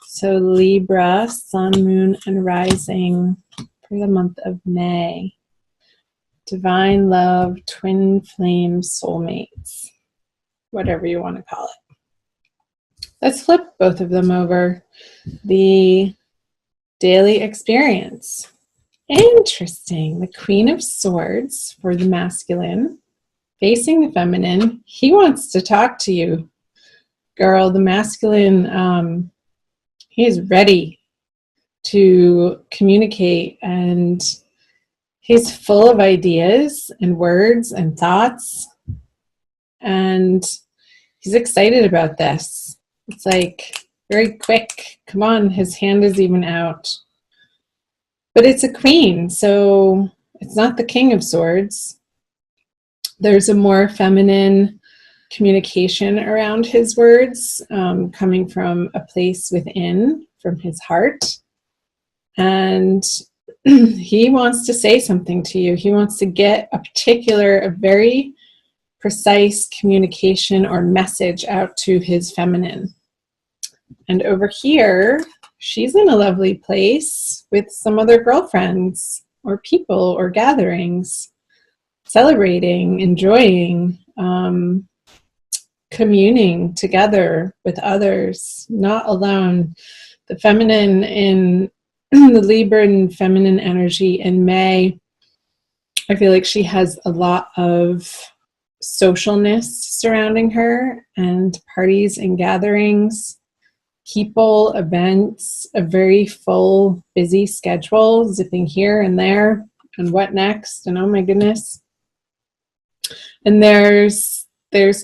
So Libra, sun, moon, and rising for the month of May. Divine love, twin flame, soulmates, whatever you want to call it. Let's flip both of them over. The daily experience. Interesting. The Queen of Swords for the masculine, facing the feminine. He wants to talk to you, girl. The masculine, he is ready to communicate, and he's full of ideas and words and thoughts, and he's excited about this. It's like very quick. Come on, his hand is even out. But it's a queen, so it's not the King of Swords. There's a more feminine communication around his words, coming from a place within, from his heart. And he wants to say something to you. He wants to get a very precise communication or message out to his feminine. And over here, she's in a lovely place with some other girlfriends or people or gatherings, celebrating, enjoying, communing together with others, not alone. The feminine in the Libra and feminine energy in May, I feel like she has a lot of socialness surrounding her, and parties and gatherings, people, events, a very full, busy schedule, zipping here and there, and what next, and oh my goodness. And there's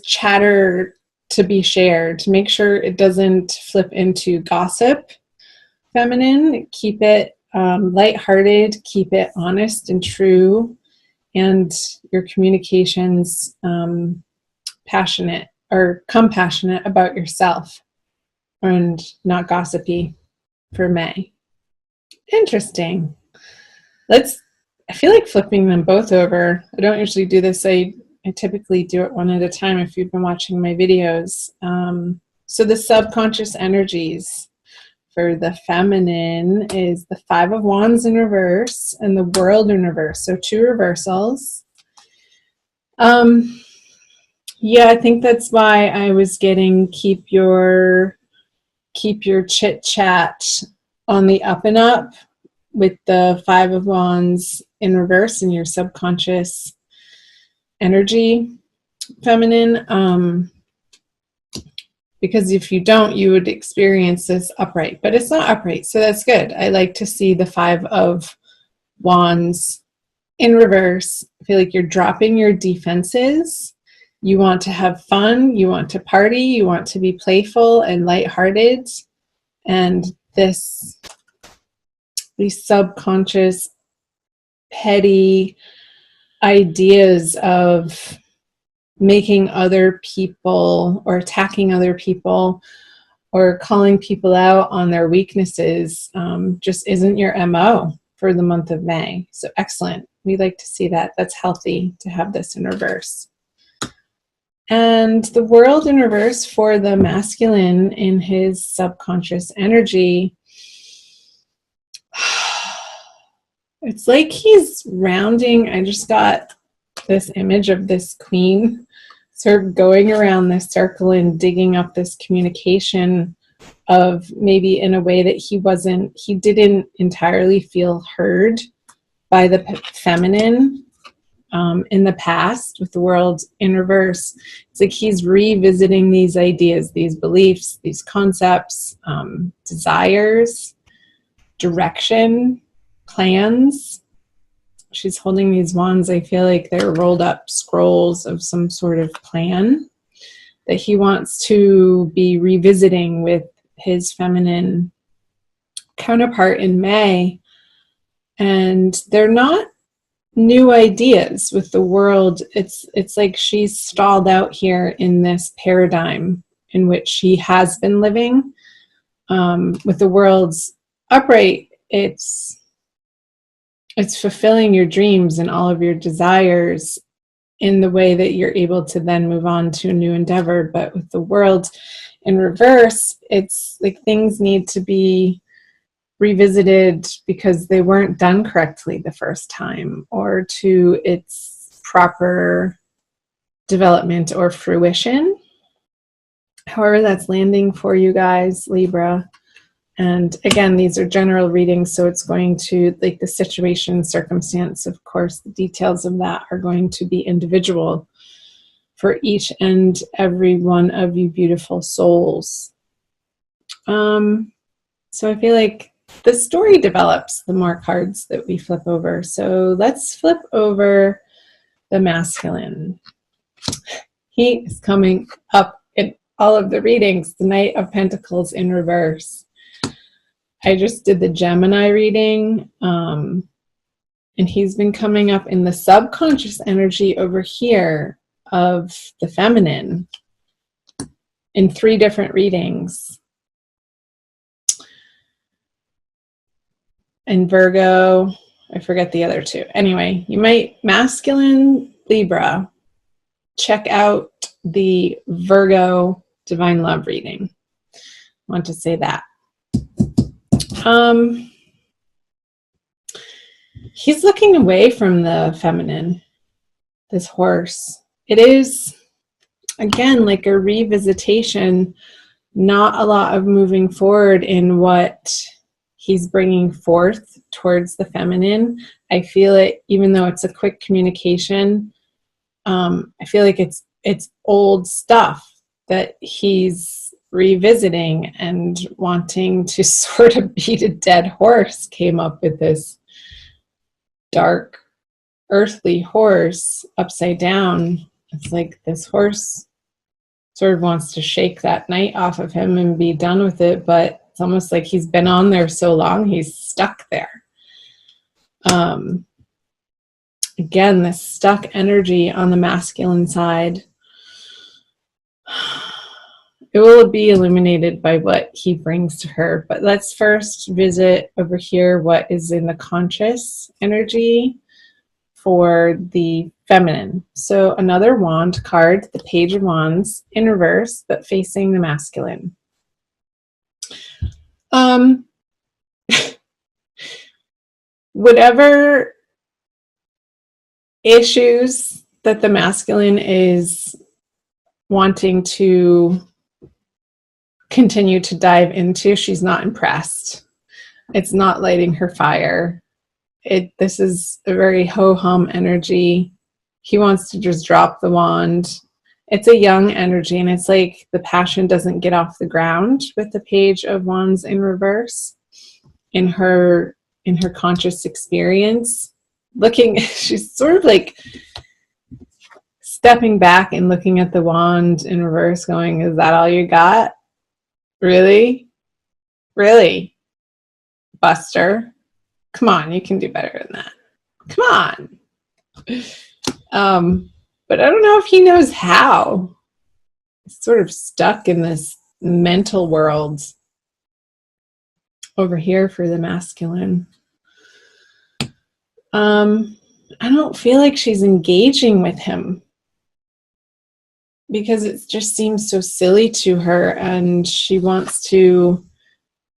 chatter to be shared, to make sure it doesn't flip into gossip. Feminine, keep it lighthearted, keep it honest and true, and your communications passionate or compassionate about yourself, and not gossipy for May. Interesting. I feel like flipping them both over. I don't usually do this. I typically do it one at a time if you've been watching my videos. So the subconscious energies for the feminine is the Five of Wands in reverse and the World in reverse. So two reversals. Yeah, I think that's why I was getting keep your chit chat on the up and up with the Five of Wands in reverse in your subconscious energy, feminine. Because if you don't, you would experience this upright, but it's not upright, so that's good. I like to see the Five of Wands in reverse. I feel like you're dropping your defenses. You want to have fun, you want to party, you want to be playful and lighthearted, and these subconscious, petty ideas of making other people or attacking other people or calling people out on their weaknesses just isn't your MO for the month of May. So excellent. We like to see that. That's healthy to have this in reverse. And the World in reverse for the masculine in his subconscious energy, it's like he's rounding. I just got this image of this queen sort of going around this circle and digging up this communication of maybe in a way that he didn't entirely feel heard by the feminine in the past with the World in reverse. It's like he's revisiting these ideas, these beliefs, these concepts, desires, direction, plans. She's holding these wands. I feel like they're rolled up scrolls of some sort of plan that he wants to be revisiting with his feminine counterpart in May. And they're not new ideas with the World. It's like she's stalled out here in this paradigm in which she has been living. With the World's upright, it's fulfilling your dreams and all of your desires in the way that you're able to then move on to a new endeavor. But with the World, in reverse, it's like things need to be revisited because they weren't done correctly the first time, or to its proper development or fruition. However that's landing for you guys, Libra. And again, these are general readings, so it's going to, like, the situation, circumstance, of course, the details of that are going to be individual for each and every one of you beautiful souls. So I feel like the story develops the more cards that we flip over. So let's flip over the masculine. He is coming up in all of the readings, the Knight of Pentacles in reverse. I just did the Gemini reading, and he's been coming up in the subconscious energy over here of the feminine in 3 different readings. And Virgo, I forget the other 2. Anyway, you might, masculine Libra, check out the Virgo Divine Love reading. I want to say that. He's looking away from the feminine, this horse. It is, again, like a revisitation, not a lot of moving forward in what he's bringing forth towards the feminine. I feel it, even though it's a quick communication, I feel like it's old stuff that he's revisiting and wanting to sort of beat a dead horse. Came up with this dark earthly horse upside down. It's like this horse sort of wants to shake that knight off of him and be done with it, but it's almost like he's been on there so long he's stuck there. Again, this stuck energy on the masculine side, it will be illuminated by what he brings to her. But let's first visit over here what is in the conscious energy for the feminine. So another wand card, the Page of Wands in reverse, but facing the masculine. Whatever issues that the masculine is wanting to continue to dive into, she's not impressed. It's not lighting her fire. This is a very ho-hum energy. He wants to just drop the wand. It's a young energy, and it's like the passion doesn't get off the ground with the Page of Wands in reverse in her conscious experience. She's sort of like stepping back and looking at the wand in reverse going, is that all you got? Really? Really? Buster? Come on, you can do better than that. Come on. But I don't know if he knows how. He's sort of stuck in this mental world over here for the masculine. I don't feel like she's engaging with him because it just seems so silly to her, and she wants to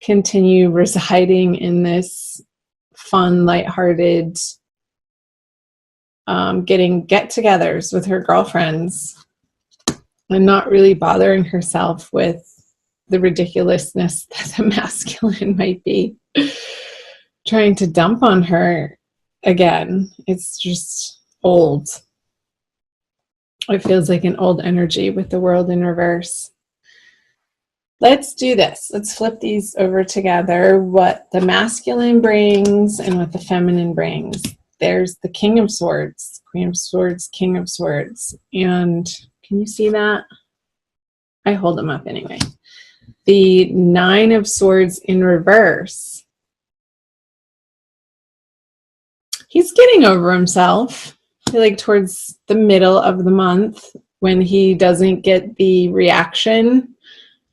continue residing in this fun, lighthearted, getting get-togethers with her girlfriends and not really bothering herself with the ridiculousness that the masculine might be trying to dump on her again. It's just old. It feels like an old energy with the world in reverse. Let's do this. Let's flip these over together. What the masculine brings and what the feminine brings. There's the King of Swords, Queen of Swords, King of Swords. And can you see that? I hold them up anyway. The Nine of Swords in reverse. He's getting over himself. I feel like towards the middle of the month when he doesn't get the reaction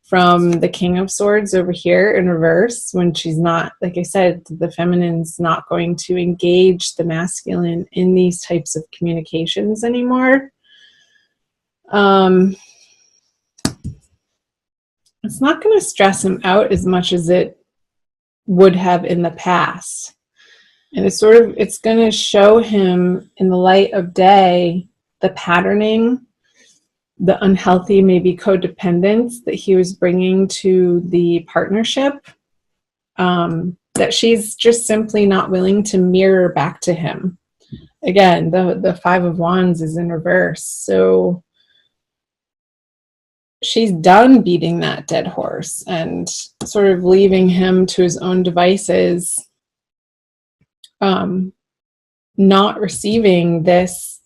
from the King of Swords over here in reverse, when she's not, like I said, the feminine's not going to engage the masculine in these types of communications anymore. it's not going to stress him out as much as it would have in the past. And it's going to show him in the light of day the patterning, the unhealthy, maybe codependence that he was bringing to the partnership, that she's just simply not willing to mirror back to him. Again, the Five of Wands is in reverse. So she's done beating that dead horse and sort of leaving him to his own devices, not receiving this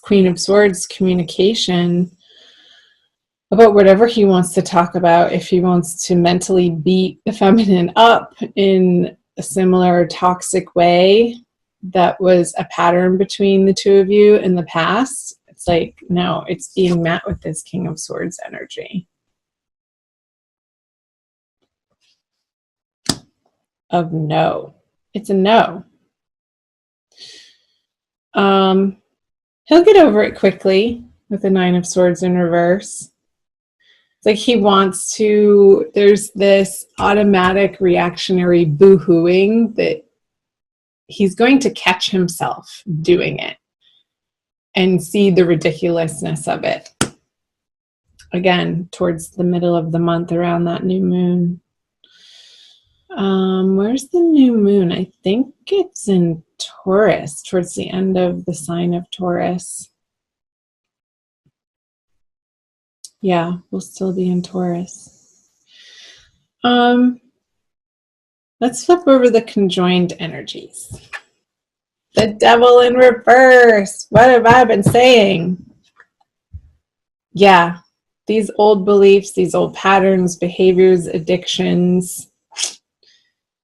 Queen of Swords communication about whatever he wants to talk about. If he wants to mentally beat the feminine up in a similar toxic way that was a pattern between the two of you in the past, it's like, no, it's being met with this King of Swords energy of no. It's a no. He'll get over it quickly with the Nine of Swords in reverse. It's like he wants to, there's this automatic reactionary boo-hooing that he's going to catch himself doing it and see the ridiculousness of it. Again, towards the middle of the month, around that new moon. Where's the new moon? I think it's in Taurus, towards the end of the sign of Taurus. Yeah, we'll still be in Taurus. Let's flip over the conjoined energies. The Devil in reverse. What have I been saying? Yeah, these old beliefs, these old patterns, behaviors, addictions,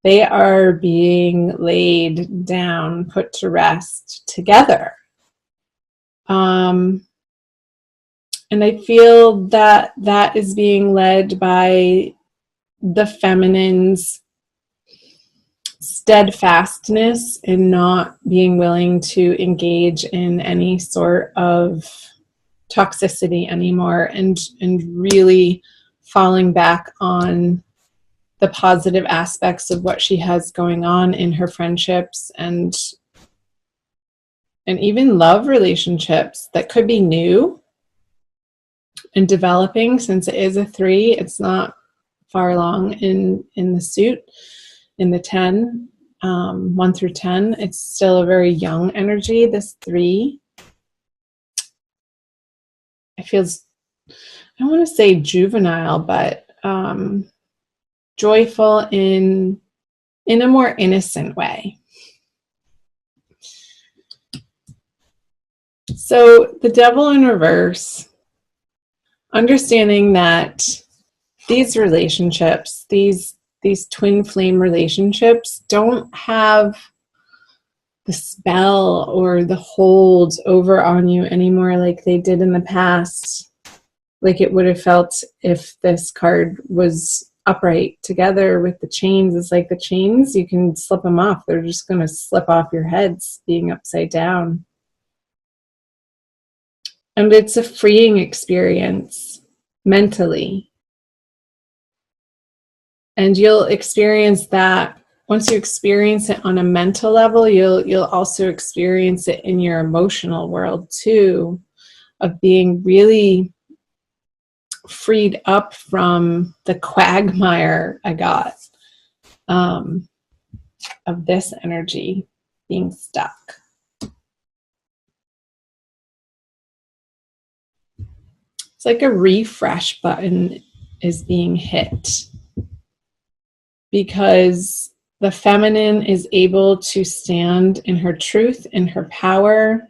they are being laid down, put to rest together. And I feel that that is being led by the feminine's steadfastness in not being willing to engage in any sort of toxicity anymore, and really falling back on the positive aspects of what she has going on in her friendships and even love relationships that could be new and developing. Since it is a 3, it's not far along in the suit, in the 10, 1 through 10. It's still a very young energy, this 3. It feels, I don't want to say juvenile, but joyful in a more innocent way. So the Devil in reverse, understanding that these relationships, these twin flame relationships, don't have the spell or the hold over on you anymore like they did in the past, like it would have felt if this card was upright together with the chains. It's like the chains, you can slip them off. They're just going to slip off your heads being upside down. And it's a freeing experience mentally. And you'll experience that. Once you experience it on a mental level, you'll also experience it in your emotional world too, of being really freed up from the quagmire I got of this energy being stuck. It's like a refresh button is being hit, because the feminine is able to stand in her truth, in her power,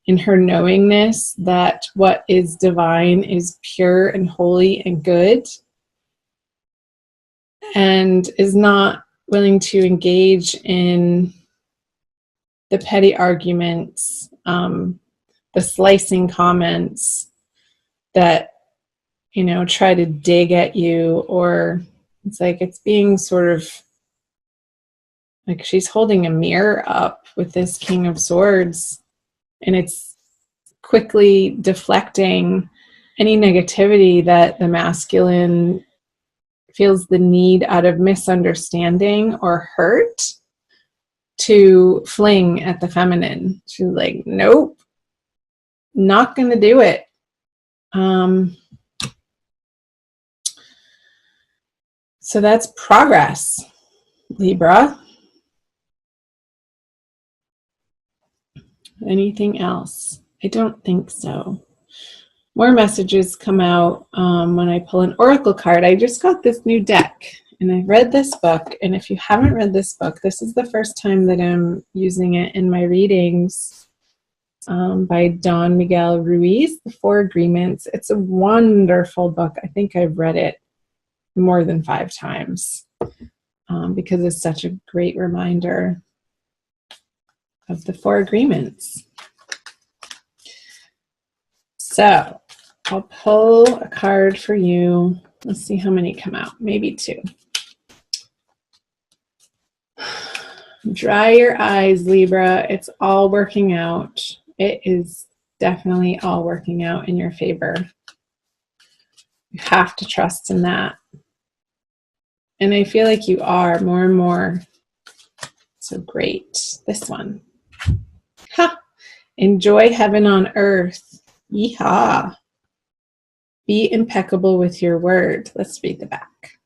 in her knowingness that what is divine is pure and holy and good, and is not willing to engage in the petty arguments, the slicing comments that, you know, try to dig at you. Or it's like it's being sort of like she's holding a mirror up with this King of Swords, and it's quickly deflecting any negativity that the masculine feels the need out of misunderstanding or hurt to fling at the feminine. She's like, nope, not going to do it. So that's progress, Libra. Anything else? I don't think so. More messages come out when I pull an oracle card. I just got this new deck and I read this book. And if you haven't read this book, this is the first time that I'm using it in my readings, by Don Miguel Ruiz, The Four Agreements. It's a wonderful book. I think I've read it more than 5 times because it's such a great reminder of the 4 agreements. So I'll pull a card for you. Let's see how many come out. Maybe 2. Dry your eyes, Libra. It's all working out. It is definitely all working out in your favor. You have to trust in that. And I feel like you are more and more. So great. This one. Ha! Enjoy heaven on earth. Yeehaw. Be impeccable with your word. Let's read the back.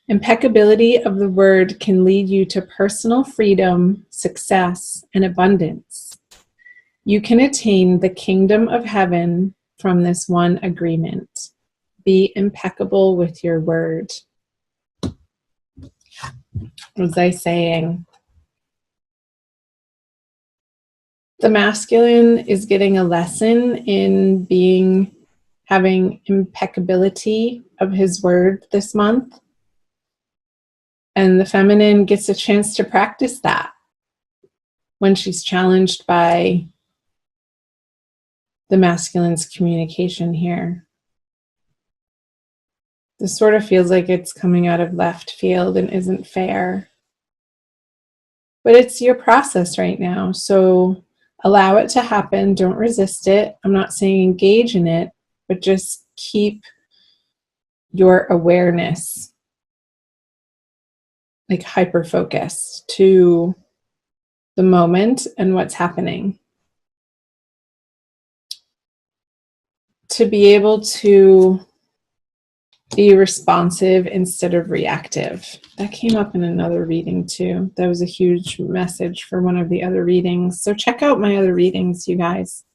Impeccability of the word can lead you to personal freedom, success, and abundance. You can attain the kingdom of heaven from this one agreement. Be impeccable with your word. What was I saying? The masculine is getting a lesson in having impeccability of his word this month. And the feminine gets a chance to practice that when she's challenged by the masculine's communication here. This sort of feels like it's coming out of left field and isn't fair. But it's your process right now, so allow it to happen. Don't resist it. I'm not saying engage in it, but just keep your awareness like hyper-focused to the moment and what's happening. To be able to be responsive instead of reactive. That came up in another reading too. That was a huge message for one of the other readings. So check out my other readings, you guys.